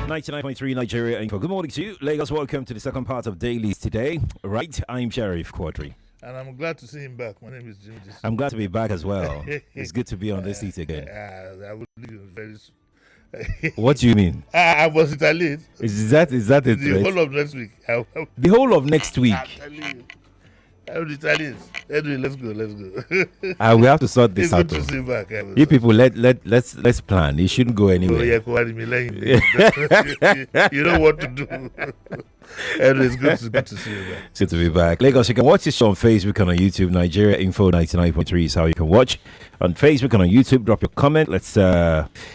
99.3 Nigeria Info. Good morning to you, Lagos. Welcome to the second part of Dailies today. Right, I'm Sheriff Quadry. And I'm glad to see him back. My name is Jimi Disu. I'm glad to be back as well. It's good to be on this seat again. I will leave you very soon. What do you mean? I was Italian. Is that it? The whole of next week. The whole of next week? I'm telling you. I'm Italian. Anyway, let's go. We have to sort this out. Good to see you back. You people, let's plan. You shouldn't go anywhere. You know what to do. Anyway, it's good to see you back. It's good to be back. Lagos, you can watch this show on Facebook and on YouTube. Nigeria Info 99.3 is how you can watch. On Facebook and on YouTube, drop your comment. Let's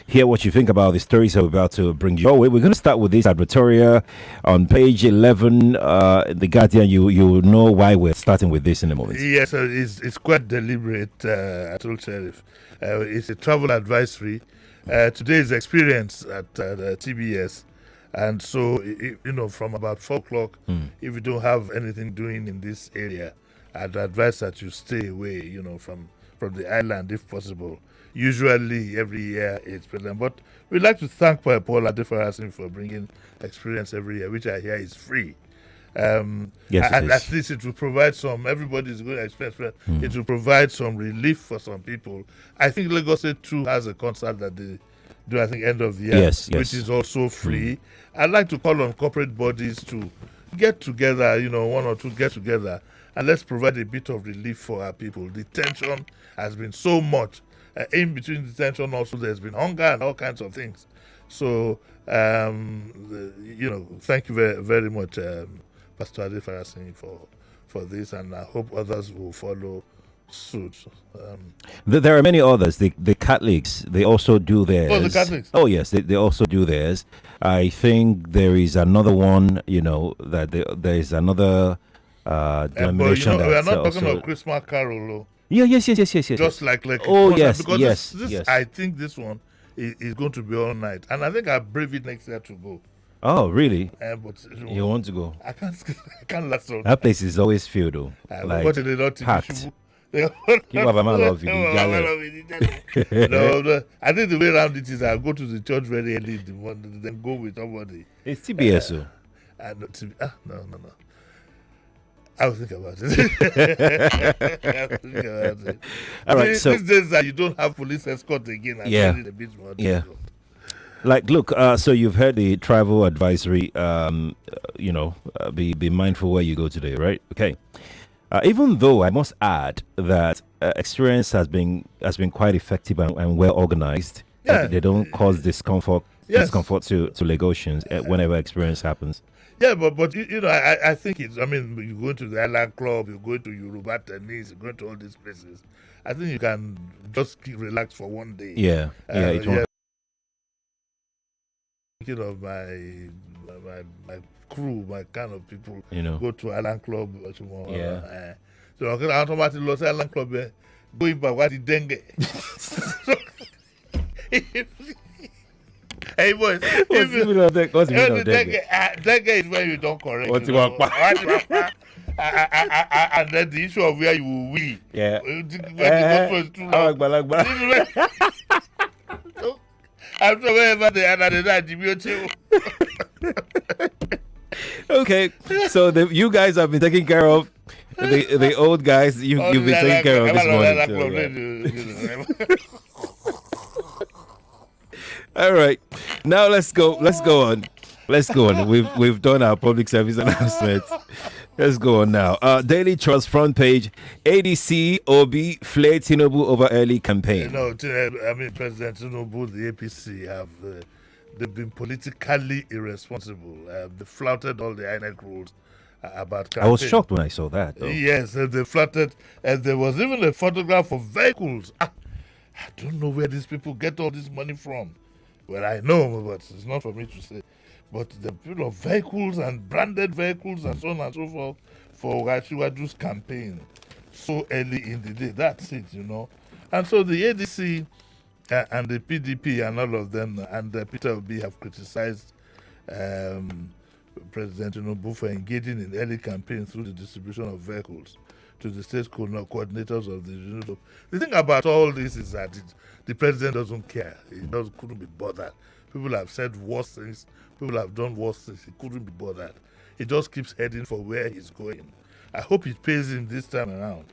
hear what you think about the stories that we're about to bring your way. We're going to start with this Ambassadorial on page 11. The Guardian, you know why we're starting with this in a moment. Yes, it's quite deliberate, I told Sheriff. It's a travel advisory. Today's experience at TBS. And so, from about 4 o'clock, if you don't have anything doing in this area, I'd advise that you stay away, from the island if possible. Usually, every year it's present. But we'd like to thank Paul Adefarasing for bringing experience every year, which I hear is free. Yes, at least it will provide everybody's good experience. It will provide some relief for some people. I think Lagos State 2 has a concert that they do, I think, end of the year, which is also free. I'd like to call on corporate bodies to get together, 1 or 2 get together, and let's provide a bit of relief for our people. The tension has been so much. In between the tension also there's been hunger and all kinds of things. So, thank you very, very much, Pastor Adefarasing, for this, and I hope others will follow suit. There are many others. The Catholics, they also do theirs. Oh, the Catholics? Oh, yes, they also do theirs. I think there is another one, that there is another denomination. But, we are not talking about Christmas Carol. Yeah, yes. Just like oh, yes, because yes, this, I think this one is going to be all night. And I think I'll brave it next year to go. Oh, really? But you want to go? I can't last long. That place is always filled, though. What did they not packed. No, I think the way around it is I'll go to the church very early in the morning, then go with somebody. It's TBS, no. I'll think about it. All right, so these days you don't have police escort again. I'm a bit more difficult. Like, look, so you've heard the travel advisory. Be mindful where you go today, right? Okay. Even though I must add that experience has been quite effective and well organized. They don't cause discomfort to Lagosians whenever experience happens. Yeah, but I think it's. I mean, you go to the Island Club, you go to Yoruba Tennis, you go to all these places. I think you can just relax for one day. Yeah. Thinking of my crew, my kind of people, go to Island Club tomorrow. Yeah. So I can automatically lose Island Club. Going back, what the dengue? Hey boys, what's the meaning of dengue? Dengue is where you don't correct. And then the issue of where you will win. Yeah. When the gospel is too long. I'm sure wherever they are, they are Okay, so you guys have been taking care of the old guys. You've been taking care of this morning. All right, now let's go on. We've done our public service announcement. Let's go on now. Daily Trust front page: ADC Obi flay Tinubu over early campaign. President Tinubu, the APC they've been politically irresponsible. They flouted all the INEC rules about campaign. I was shocked when I saw that, though. Yes, they flouted, and there was even a photograph of vehicles. I don't know where these people get all this money from. Well, I know, but it's not for me to say. But the vehicles and branded vehicles and so on and so forth for Rashiwadu's campaign so early in the day. That's it, And so the ADC and the PDP and all of them and Peter Obi have criticized President Tinubu for engaging in early campaign through the distribution of vehicles to the state coordinators of the unit. The thing about all this is that the president doesn't care. He couldn't be bothered People have said worse things. People have done worse things. He couldn't be bothered. He just keeps heading for where he's going. I hope it pays him this time around.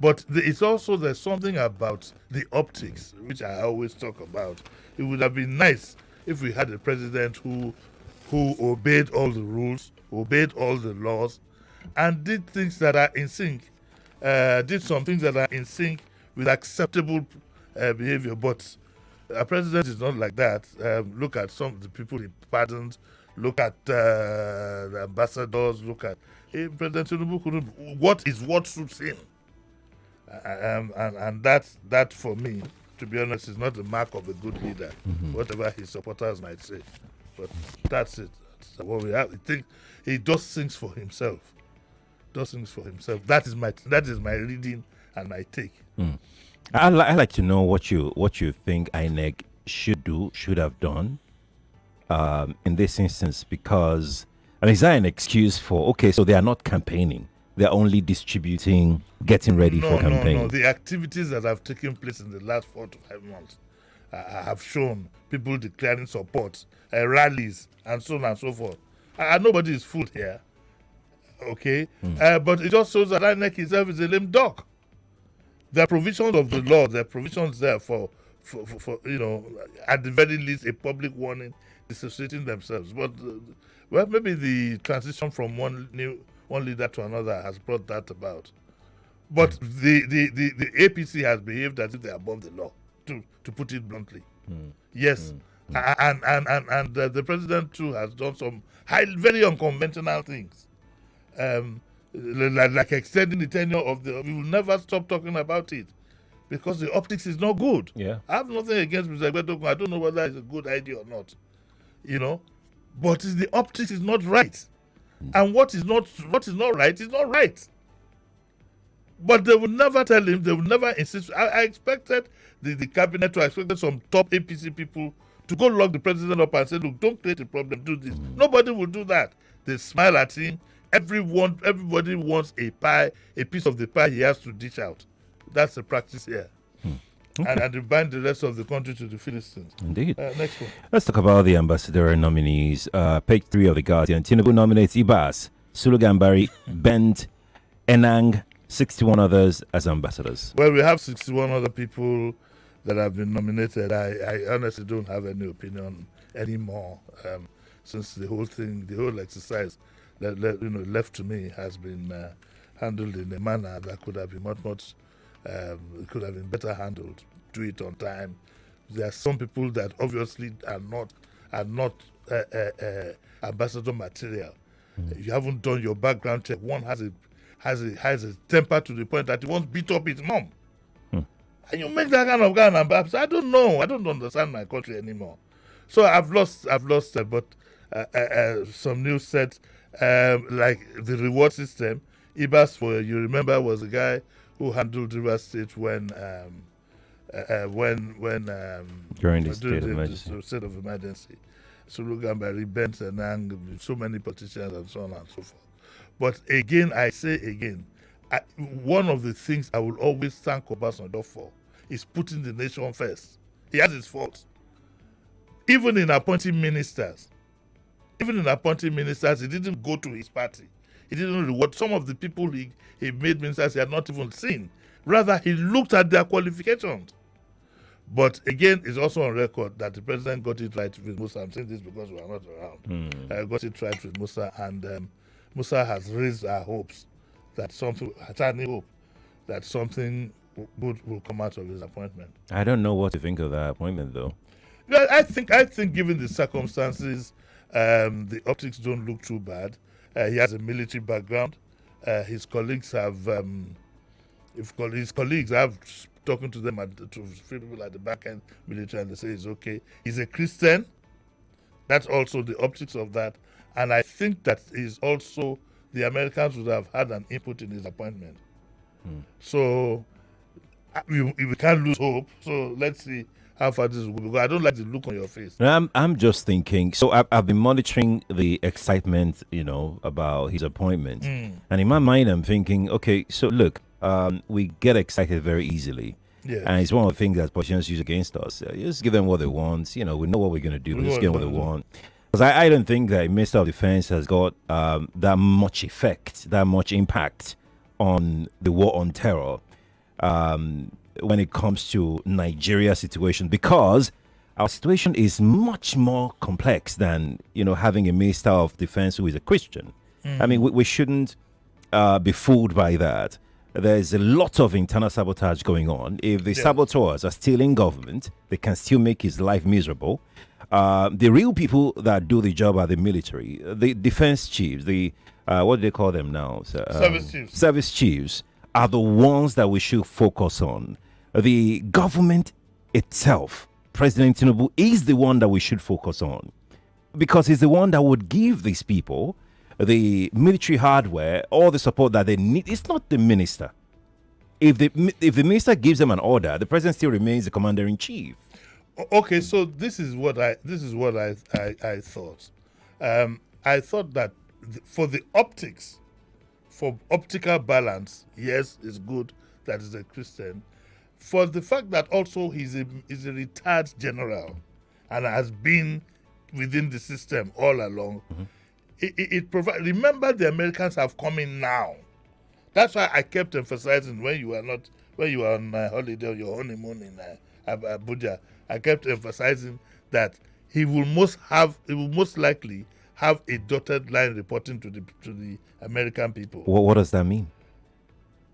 But it's also, there's something about the optics, which I always talk about. It would have been nice if we had a president who obeyed all the rules, obeyed all the laws, and did things that are in sync, did some things that are in sync with acceptable behavior. But a president is not like that. Look at some of the people he pardoned. Look at the ambassadors. Look at President Tinubu. What suits him? And that for me, to be honest, is not the mark of a good leader. Whatever his supporters might say, but that's it. That's what we have. I think he does things for himself. That is my reading and my take. I like to know what you think INEC should have done in this instance, because is that an excuse for, okay, so they are not campaigning, they're only distributing, getting ready for campaign? No. The activities that have taken place in the last 4 to 5 months have shown people declaring support, rallies, and so on and so forth. Nobody is fooled here, okay? But it just shows that INEC itself is a lame duck. There are provisions of the law, there are provisions there for at the very least, a public warning dissociating themselves. But maybe the transition from one leader to another has brought that about. But the APC has behaved as if they are above the law, to put it bluntly. Yes. And the president too has done some very unconventional things. Like extending the tenure of we will never stop talking about it because the optics is not good. Yeah. I have nothing against Mr. Gbedokun. I don't know whether it's a good idea or not. But the optics is not right. And what is not right is not right. But they would never tell him, they would never insist. I expected the cabinet to expect some top APC people to go lock the president up and say, look, don't create a problem, do this. Nobody will do that. They smile at him. Everybody wants a piece of the pie he has to dish out. That's the practice here. Okay. And they bind the rest of the country to the Philistines. Indeed. Next one. Let's talk about the ambassadorial nominees. Page 3 of the Guardian. Tinubu nominates Ibas, Sulu Gambari, Bent, Enang, 61 others as ambassadors. Well, we have 61 other people that have been nominated. I honestly don't have any opinion anymore, since the whole exercise left to me has been handled in a manner that could have been could have been better handled. Do it on time. There are some people that obviously are not ambassador material. You haven't done your background check. One has a temper to the point that he wants to beat up his mom. And you make that kind of guy an ambassador. I don't know. I don't understand my country anymore. So I've lost but some news said like the reward system. Ibas, you remember, was the guy who handled Rivers State when during the state of emergency. State of emergency. Sulu Gambari, Bent, Enang, so many politicians and so on and so forth. But again, I say again, one of the things I will always thank Obasanjo for is putting the nation first. He has his faults. Even in appointing ministers, he didn't go to his party. He didn't reward some of the people he made ministers he had not even seen. Rather, he looked at their qualifications. But again, it's also on record that the president got it right with Musa. I'm saying this because we are not around. Got it right with Musa, and Musa has raised our hopes that something good will come out of his appointment. I don't know what to think of that appointment, though. Yeah, I think given the circumstances, the optics don't look too bad. He has a military background. His colleagues have, talking to them to people at the back end military, and they say it's okay. He's a Christian. That's also the optics of that. And I think that is also the Americans would have had an input in his appointment. So we can't lose hope. So let's see how far this will go. Because I don't like the look on your face. I'm just thinking. So I've been monitoring the excitement, about his appointment, and in my mind, I'm thinking, okay, so look, we get excited very easily, Yes. And it's one of the things that politicians use against us. Just give them what they want. We know what we're going to do. But just give them what they want. Because I don't think that Minister of Defense has got that much effect, that much impact on the war on terror when it comes to Nigeria's situation, because our situation is much more complex than having a Minister of Defense who is a Christian. I mean, we shouldn't be fooled by that. There's a lot of internal sabotage going on. If the saboteurs are still in government, they can still make his life miserable. The real people that do the job are the military, the defense chiefs, the what do they call them now? Service chiefs. Service chiefs are the ones that we should focus on. The government itself, President Tinubu, is the one that we should focus on, because he's the one that would give these people the military hardware, all the support that they need. It's not the minister. If the minister gives them an order, the president still remains the commander in chief. Okay, so this is what I thought. I thought that for the optics, for optical balance, yes, it's good that he's a Christian. For the fact that also he's a retired general and has been within the system all along. It provides. Remember, the Americans have come in now. That's why I kept emphasizing when you were on holiday or your honeymoon in Abuja. I kept emphasizing that he will most likely have a dotted line reporting to the American people. What does that mean?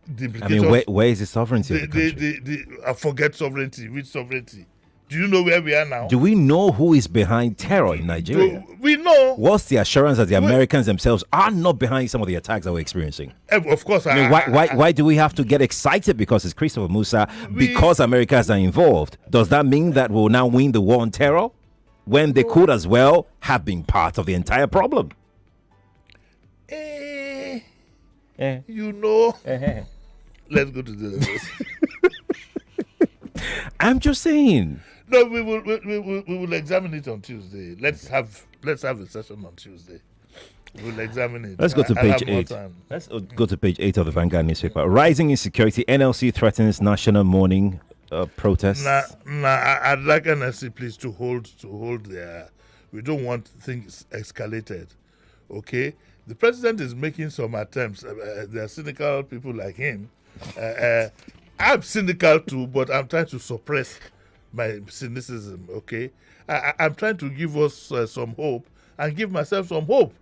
I mean, where is the sovereignty of the country? I forget sovereignty. Which sovereignty? Do you know where we are now? Do we know who is behind terror in Nigeria? We know. What's the assurance that the Americans themselves are not behind some of the attacks that we're experiencing? Of course. I mean, why do we have to get excited because it's Christopher Musa, because Americans are involved? Does that mean that we'll now win the war on terror when they could as well have been part of the entire problem? You know. Let's go to the next. I'm just saying. No, we will examine it on Tuesday. Let's have a session on Tuesday. We'll examine it. Let's go to page 8. Let's go to page 8 of the Vanguard newspaper. Rising insecurity. NLC threatens national mourning protests. I'd like NLC please to hold their. We don't want things escalated. Okay, the president is making some attempts. There are cynical people like him. I'm cynical too, but I'm trying to suppress my cynicism, okay? I'm trying to give us some hope and give myself some hope.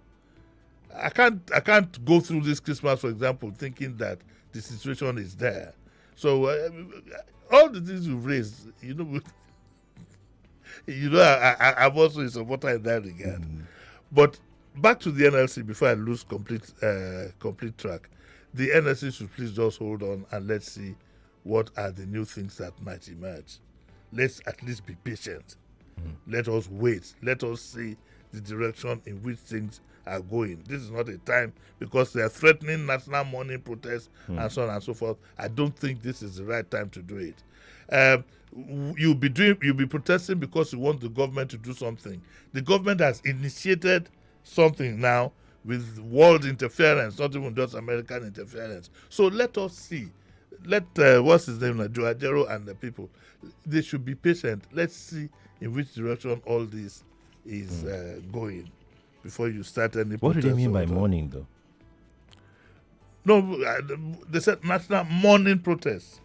I can't go through this Christmas, for example, thinking that the situation is there. So all the things you've raised, I'm also a supporter in that regard. But back to the NLC before I lose complete track. The NLC should please just hold on and let's see what are the new things that might emerge. Let's at least be patient. Let us wait. Let us see the direction in which things are going. This is not a time, because they are threatening national mourning protests and so on and so forth. I don't think this is the right time to do it. You'll be protesting because you want the government to do something. The government has initiated something now with world interference, not even just American interference. So let us see. Let what's his name, Joajero and the people, they should be patient. Let's see in which direction all this is going before you start any. What do they mean by mourning, though? No, they said national mourning protest.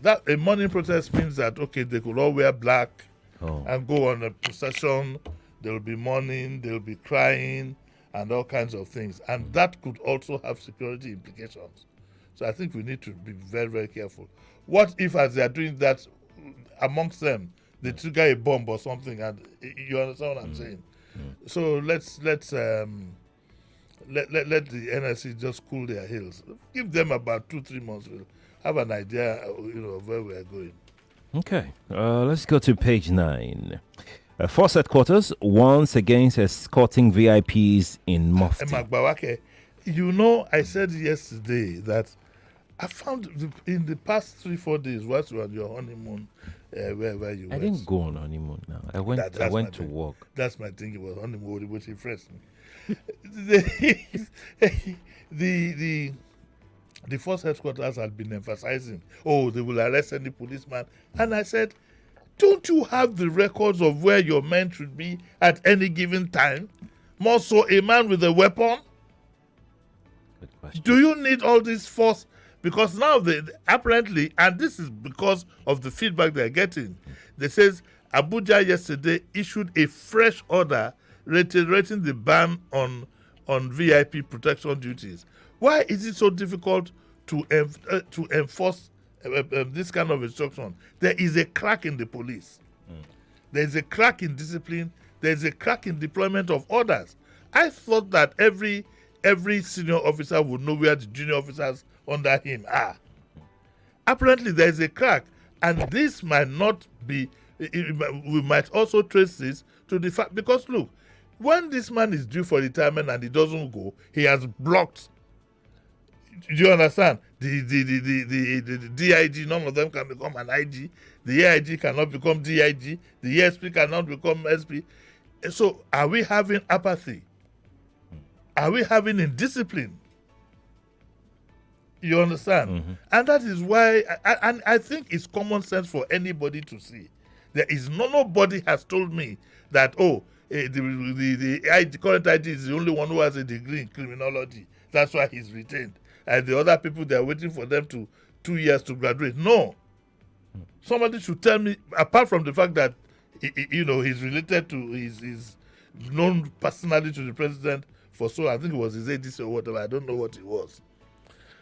That a mourning protest means that they could all wear black and go on a procession. There will be mourning, there will be crying, and all kinds of things, and that could also have security implications. So I think we need to be very, very careful. What if, as they are doing that, amongst them, they trigger a bomb or something? And you understand what I'm saying? So let the NSC just cool their heels. Give them about 2-3 months. We'll have an idea, of where we are going. Okay. Let's go to page 9. Force headquarters once against escorting VIPs in Mufti. I said yesterday that I found in the past 3-4 days, whilst you were on your honeymoon, wherever you went. I didn't go on honeymoon now. I went to work. That's my thing. It was honeymoon, which refreshed me. the force headquarters had been emphasizing, oh, they will arrest any policeman. And I said, don't you have the records of where your men should be at any given time? More so a man with a weapon? Good question. Do you need all this force? Because now they apparently, and this is because of the feedback they're getting, they says Abuja yesterday issued a fresh order reiterating the ban on VIP protection duties. Why is it so difficult to enforce this kind of instruction? There is a crack in the police. There is a crack in discipline. There is a crack in deployment of orders. I thought that every senior officer would know where the junior officers under him are. Apparently, there is a crack, and this might not be. We might also trace this to the fact, because look, when this man is due for retirement and he doesn't go, he has blocked. Do you understand? The DIG, none of them can become an IG. The AIG cannot become DIG. The SP cannot become SP. So, are we having apathy? Are we having indiscipline? You understand? Mm-hmm. And that is why, I think it's common sense for anybody to see. There is nobody has told me that, the current IG is the only one who has a degree in criminology. That's why he's retained. And the other people, they're waiting for them to 2 years to graduate. No. Somebody should tell me, apart from the fact that, he's related to, he's known personally to the president for I think it was his ADC or whatever. I don't know what it was.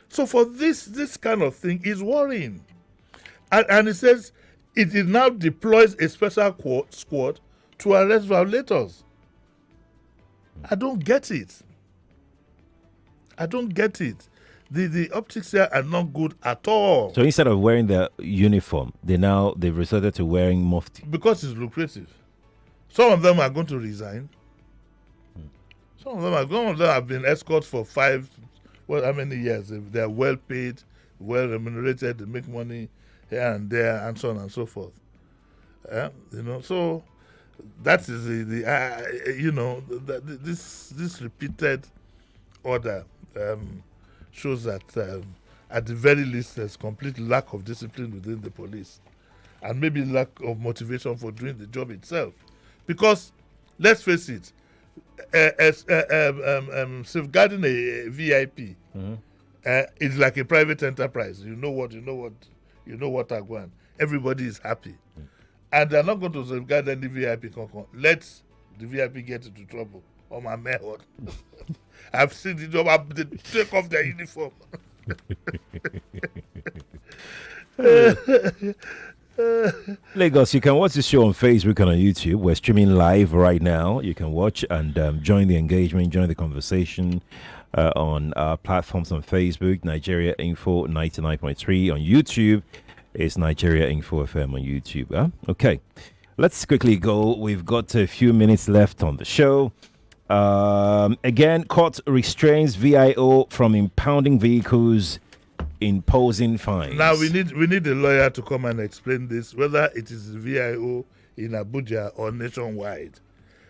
So for this kind of thing is worrying. And it says it now deploys a special squad to arrest violators. I don't get it. The optics here are not good at all. So instead of wearing their uniform, they've resorted to wearing mufti. Because it's lucrative. Some of them are going to resign. Some of them have been escorts for how many years? They're well paid, well remunerated, they make money here and there, and so on and so forth. So that is this repeated order shows that at the very least there's complete lack of discipline within the police, and maybe lack of motivation for doing the job itself. Because let's face it, safeguarding a VIP is like a private enterprise. You know what are going. Everybody is happy, and they're not going to safeguard any VIP. Let the VIP get into trouble. Oh my man, I've seen the job. They take off their uniform. Lagos, you can watch the show on Facebook and on YouTube. We're streaming live right now. You can watch and join the engagement, join the conversation on our platforms on Facebook, Nigeria Info 99.3. On YouTube, it's Nigeria Info FM on YouTube. Huh? Okay, let's quickly go. We've got a few minutes left on the show. Again, court restrains VIO from impounding vehicles, imposing fines. Now we need a lawyer to come and explain this, whether it is VIO in Abuja or nationwide.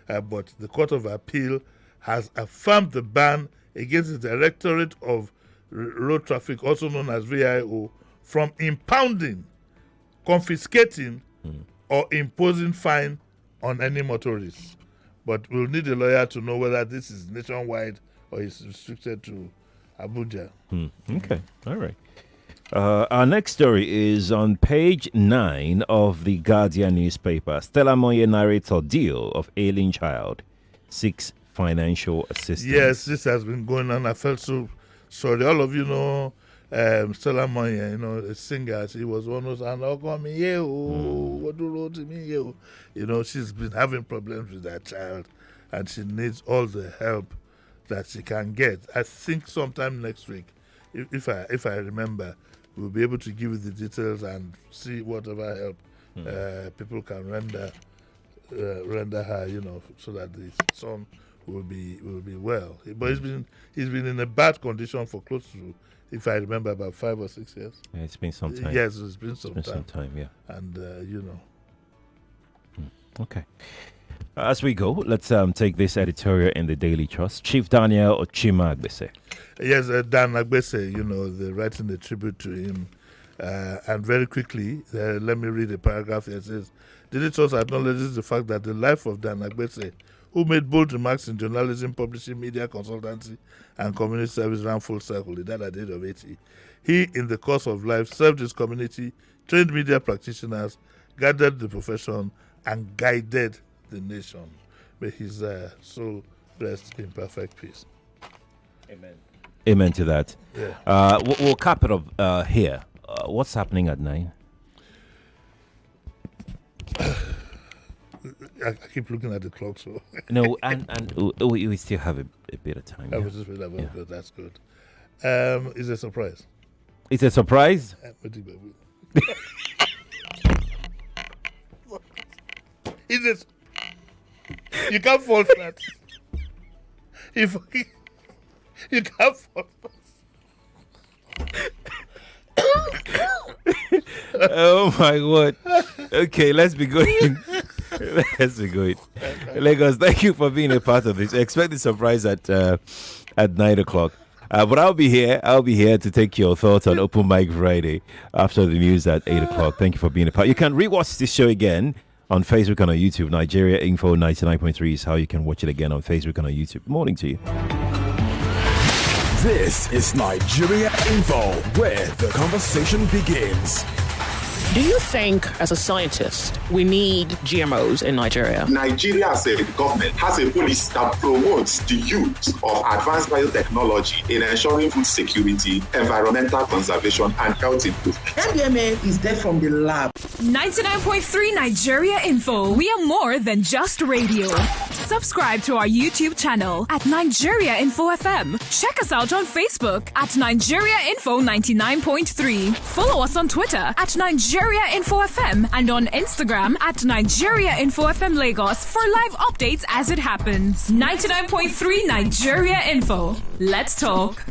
But the Court of Appeal has affirmed the ban against the Directorate of Road Traffic, also known as VIO, from impounding, confiscating, or imposing fine on any motorists. But we'll need a lawyer to know whether this is nationwide or is restricted to Abuja. Okay, all right. Our next story is on page 9 of the Guardian newspaper. Stella Moye narrates ordeal of ailing child, seeks financial assistance. Yes, this has been going on. I felt so sorry. All of you know Stella Moye, a singer. She was one of those, she's been having problems with that child, and she needs all the help that she can get. I think sometime next week, if I remember, we'll be able to give you the details and see whatever help people can render her, so that the son will be well. But he's been in a bad condition for close to, if I remember, about 5 or 6 years. Yeah, it's been some time. Yes, it's been some time. Yeah. And Okay. As we go, let's take this editorial in the Daily Trust. Chief Daniel Ochimagbese. Yes, Dan Agbese, they're writing a tribute to him. And very quickly, let me read a paragraph that says, Daily Trust acknowledges the fact that the life of Dan Agbese, who made bold remarks in journalism, publishing, media consultancy, and community service, ran full circle. He died at the age of 80. He, in the course of life, served his community, trained media practitioners, guided the profession, and guided the nation. May his soul rest in perfect peace. Amen. Amen to that. Yeah. We'll cap it up here. What's happening at 9? I keep looking at the clock, so. No, and we still have a bit of time. Good. That's good. It's a surprise. It's a surprise? It's you can't fault that. You can't fault that. Oh my word. Okay, let's be going. Let's be going. Lagos, thank you for being a part of this. Expect the surprise at 9 o'clock. But I'll be here. I'll be here to take your thoughts on Open Mic Friday after the news at 8 o'clock. Thank you for being a part. You can rewatch this show again on Facebook and on YouTube. Nigeria Info 99.3 is how you can watch it again on Facebook and on YouTube. Morning to you. This is Nigeria Info, where the conversation begins. Do you think, as a scientist, we need GMOs in Nigeria? Nigeria, as a government, has a policy that promotes the use of advanced biotechnology in ensuring food security, environmental conservation, and health improvement. MDMA is there from the lab. 99.3 Nigeria Info. We are more than just radio. Subscribe to our YouTube channel at Nigeria Info FM. Check us out on Facebook at Nigeria Info 99.3. Follow us on Twitter at Nigeria Info FM and on Instagram at Nigeria Info FM Lagos for live updates as it happens. 99.3 Nigeria Info. Let's talk.